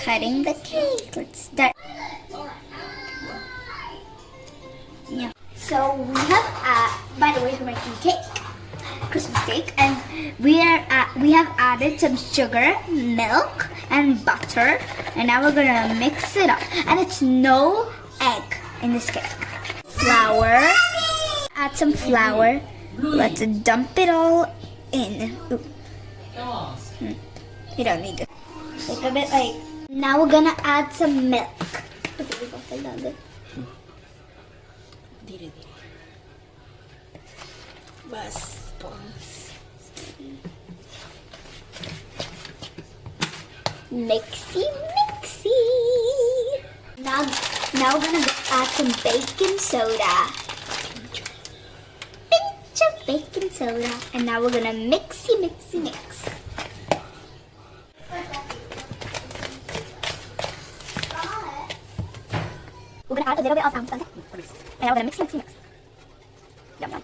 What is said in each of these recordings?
cutting the cake. Let's start. Yeah. So we have, by the way, we're making cake, Christmas cake, and we have added some sugar, milk, and butter, and now we're gonna mix it up. And it's no egg in this cake. Flour. Add some flour. Let's dump it all in. Ooh. You don't need it. Like a bit like. Now we're gonna add some milk. Mixy, mixy. Now we're gonna add some baking soda. Pinch of baking soda. And now we're gonna mixy, mixy, mix. We're gonna add a little bit of and we're gonna mix, mix, mix. Yum, yum.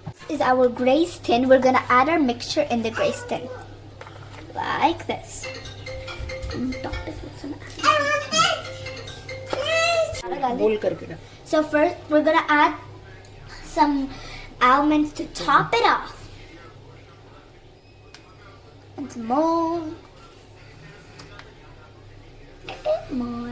This is our grace tin. We're gonna add our mixture in the grace tin. Like this. So first, we're gonna add some almonds to top it off. And some more. A bit more.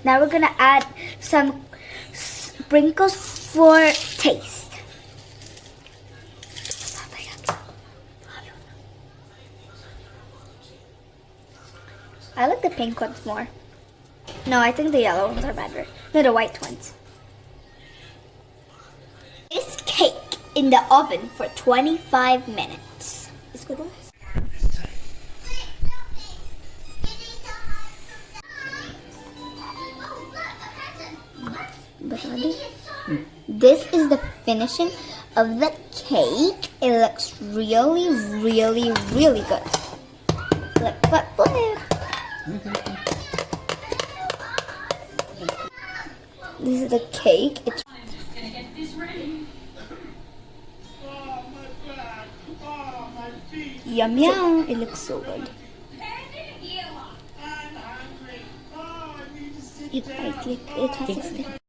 Now we're gonna add some sprinkles for taste. I like the pink ones more. No, I think the yellow ones are better. No, the white ones. This cake in the oven for 25 minutes. Is good. This is the finishing of the cake. It looks really, really, really good. Flip, flip, flip. This is the cake. It's yum yum. It looks so good. It has a